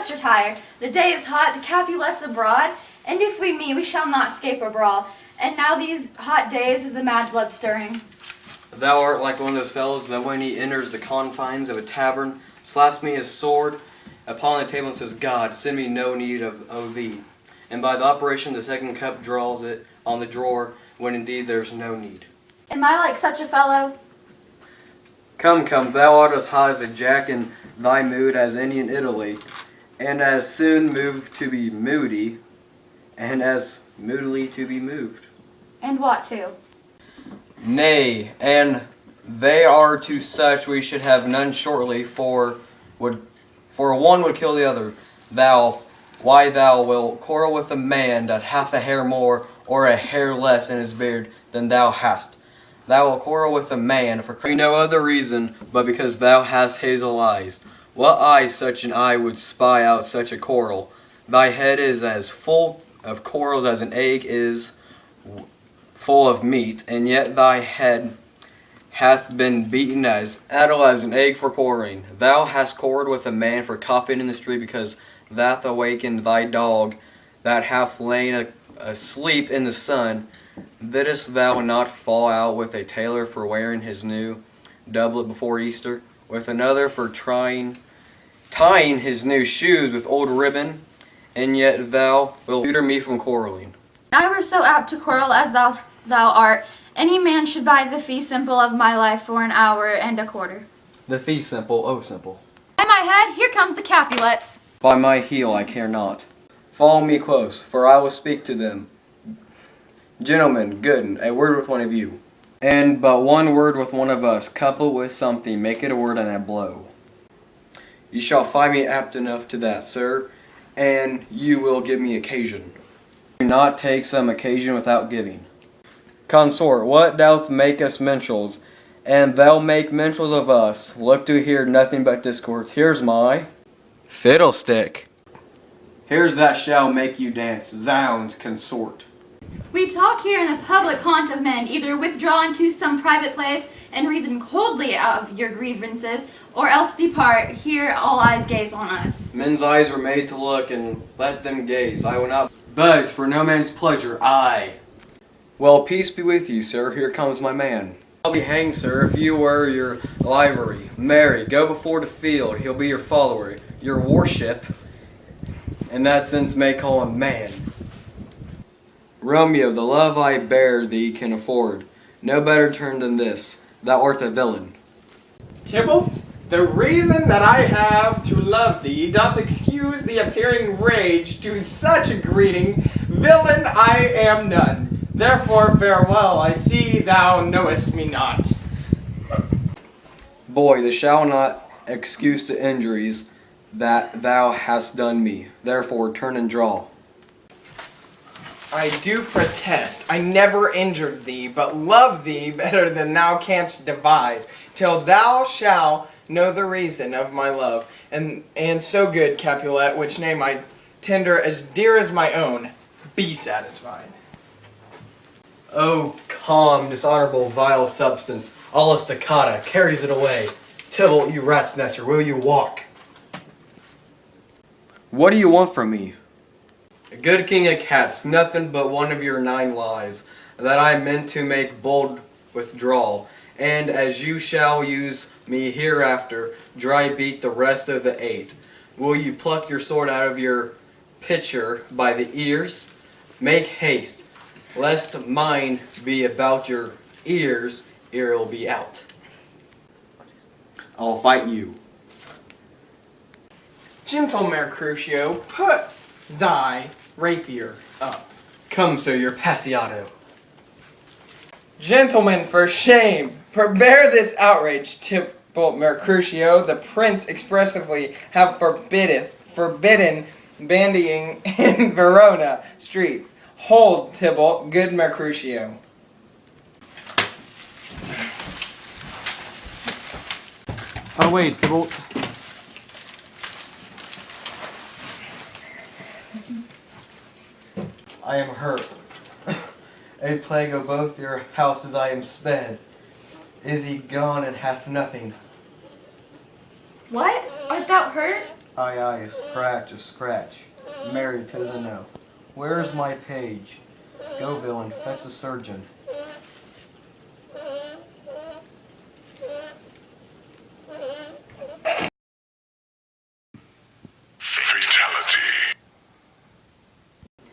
let's retire. The day is hot, the Capulets abroad, and if we meet, we shall not escape a brawl. And now these hot days is the mad blood stirring. Thou art like one of those fellows that when he enters the confines of a tavern, slaps me his sword upon the table and says, God, send me no need of thee. And by the operation the second cup draws it on the drawer, when indeed there's no need. Am I like such a fellow? Come, thou art as hot as a jack in thy mood as any in Italy, and as soon moved to be moody, and as moodily to be moved. And what to? Nay, and they are to such we should have none shortly, for one would kill the other. Why thou wilt quarrel with a man that hath a hair more or a hair less in his beard than thou hast. Thou wilt quarrel with a man for no other reason but because thou hast hazel eyes. What eye such an eye would spy out such a quarrel? Thy head is as full of quarrels as an egg is full of meat, and yet thy head hath been beaten as addle as an egg for quarreling. Thou hast quarrelled with a man for coughing in the street because that awakened thy dog that hath lain asleep in the sun. Didst thou not fall out with a tailor for wearing his new doublet before Easter, with another for tying his new shoes with old ribbon, and yet thou wilt tutor me from quarreling? I were so apt to quarrel as thou art. Any man should buy the fee simple of my life for an hour and a quarter. The fee simple, oh simple. By my head, here comes the Capulets. By my heel I care not. Follow me close, for I will speak to them. Gentlemen, good, a word with one of you. And but one word with one of us, coupled with something, make it a word and a blow. You shall find me apt enough to that, sir, and you will give me occasion. Do not take some occasion without giving. Consort, what doth make us minstrels? And thou make minstrels of us. Look to hear nothing but discourse. Here's my fiddlestick. Here's that shall make you dance. Zounds, consort. We talk here in the public haunt of men. Either withdraw into some private place and reason coldly of your grievances, or else depart. Here all eyes gaze on us. Men's eyes were made to look, and let them gaze. I will not budge for no man's pleasure. Aye. Well, peace be with you, sir. Here comes my man. I'll be hanged, sir, if you wear your livery. Marry, go before the field. He'll be your follower, your worship. In that sense may call him man. Romeo, the love I bear thee can afford no better turn than this. Thou art a villain. Tybalt, the reason that I have to love thee doth excuse the appearing rage to such a greeting. Villain, I am none. Therefore farewell, I see thou knowest me not. Boy, this shall not excuse the injuries that thou hast done me. Therefore turn and draw. I do protest, I never injured thee, but love thee better than thou canst devise, till thou shalt know the reason of my love. And so good, Capulet, which name I tender as dear as my own, be satisfied. Oh, calm, dishonorable, vile substance, alla staccata, carries it away. Tybalt, you rat snatcher, will you walk? What do you want from me? A good king of cats, nothing but one of your 9 lies, that I meant to make bold withdrawal, and as you shall use me hereafter, dry beat the rest of the 8. Will you pluck your sword out of your pitcher by the ears? Make haste, lest mine be about your ears, ere it'll be out. I'll fight you. Gentle Mercutio, put thy rapier up. Come, sir, your passiato. Gentlemen, for shame! Forbear this outrage, Tybalt Mercutio. The prince expressively have forbidden bandying in Verona streets. Hold, Tybalt, good Mercutio. Oh wait, Tybalt. I am hurt. A plague of both your houses I am sped. Is he gone and hath nothing? What? Art thou hurt? Aye, aye, a scratch, a scratch. Married, 'tis a no. Where is my page? Go, villain, fetch a surgeon.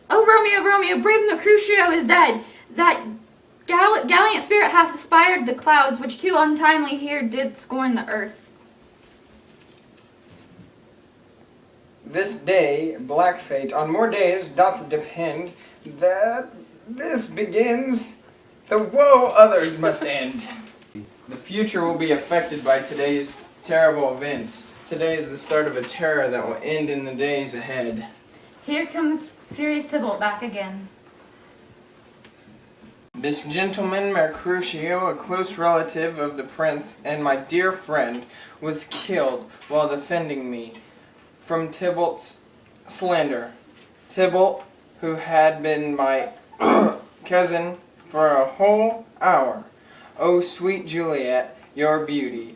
Oh, Romeo, Romeo, brave Mercutio is dead. That gallant spirit hath aspired the clouds, which too untimely here did scorn the earth. This day, black fate, on more days doth depend, that this begins, the woe others must end. The future will be affected by today's terrible events. Today is the start of a terror that will end in the days ahead. Here comes Furious Tybalt back again. This gentleman, Mercutio, a close relative of the prince and my dear friend, was killed while defending me from Tybalt's slander. Tybalt, who had been my cousin for a whole hour. Oh, sweet Juliet, your beauty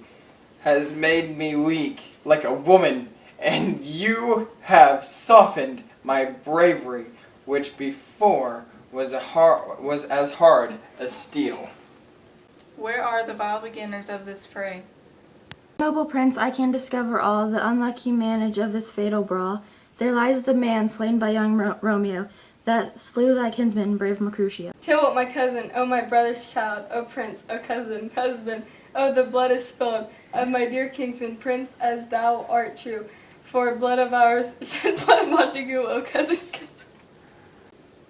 has made me weak like a woman, and you have softened my bravery, which before was as hard as steel. Where are the vile beginners of this fray? Noble prince, I can discover all the unlucky manage of this fatal brawl. There lies the man slain by young Romeo, that slew thy kinsman, brave Mercutio. Tybalt, my cousin, O my brother's child, O prince, O cousin, husband, O the blood is spilled of my dear kinsman, prince, as thou art true. For blood of ours, shed blood of Montague, O cousin, cousin.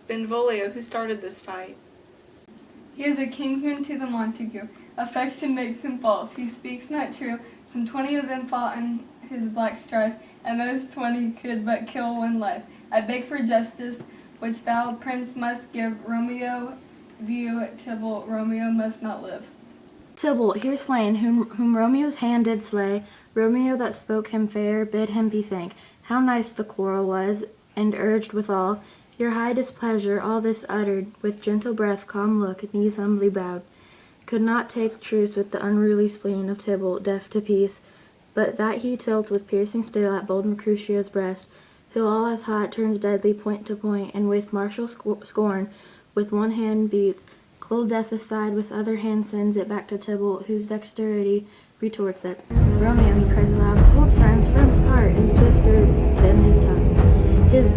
Benvolio, who started this fight? He is a kinsman to the Montague. Affection makes him false. He speaks not true. Some 20 of them fought in his black strife, and those 20 could but kill one life. I beg for justice, which thou, prince, must give. Romeo view Tybalt, Romeo must not live. Tybalt, here slain, whom Romeo's hand did slay, Romeo that spoke him fair, bid him be thank. How nice the quarrel was, and urged withal your high displeasure, all this uttered, with gentle breath, calm look, knees humbly bowed. Could not take truce with the unruly spleen of Tybalt, deaf to peace, but that he tilts with piercing steel at bold Mercutio's breast, who all as hot turns deadly point to point, and with martial scorn, with one hand beats cold death aside, with other hand sends it back to Tybalt, whose dexterity retorts it. Romeo, he cries aloud, hold friends, friends apart, and swifter than his tongue. His